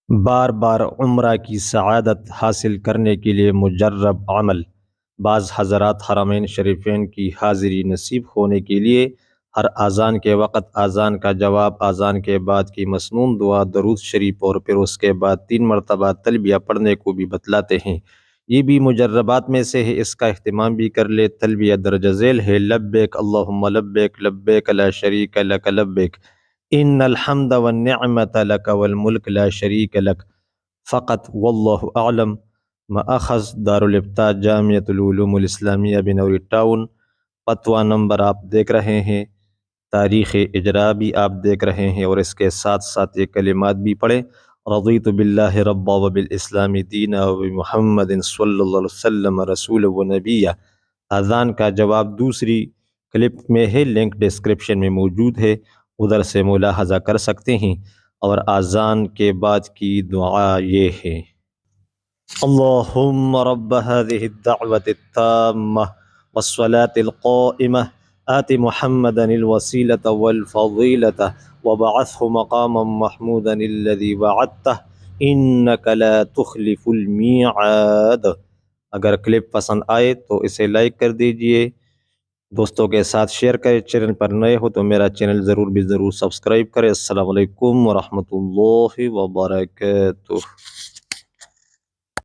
بار بار عمرہ کی سعادت حاصل کرنے کے لیے مجرب عمل۔ بعض حضرات حرمین شریفین کی حاضری نصیب ہونے کے لیے ہر اذان کے وقت اذان کا جواب، اذان کے بعد کی مسنون دعا درود شریف اور پھر اس کے بعد 3 مرتبہ تلبیہ پڑھنے کو بھی بتلاتے ہیں۔ یہ بھی مجربات میں سے ہے، اس کا اہتمام بھی کر لے۔ تلبیہ درج ذیل ہے: لبیک اللہم لبیک، لبیک لا شریک لک لبیک، ان الحمد والنعمت لک والملک لا شریک لک، فقط واللہ اعلم۔ ماخذ دارالفتاء جامعۃ العلوم الاسلامیہ بنوری ٹاؤن۔ فتویٰ نمبر آپ دیکھ رہے ہیں، تاریخ اجرا بھی آپ دیکھ رہے ہیں، اور اس کے ساتھ ساتھ یہ کلمات بھی پڑھیں: رضیت باللہ ربا وبالاسلام دینا وبمحمد صلی اللہ علیہ وسلم رسول و نبیہ۔ اذان کا جواب دوسری کلپ میں ہے، لنک ڈسکرپشن میں موجود ہے، ادھر سے ملاحظہ کر سکتے ہیں۔ اور اذان کے بعد کی دعا یہ ہے: اللہم رب هذه الدعوة التامة والصلاة القائمة آت محمدا الوسيلة والفضيلة وبعثه مقاما محمودا الذي وعدته إنك لا تخلف الميعاد۔ اگر کلپ پسند آئے تو اسے لائک کر دیجئے، دوستوں کے ساتھ شیئر کریں۔ چینل پر نئے ہو تو میرا چینل ضرور سبسکرائب کریں۔ السلام علیکم ورحمۃ اللہ وبرکاتہ۔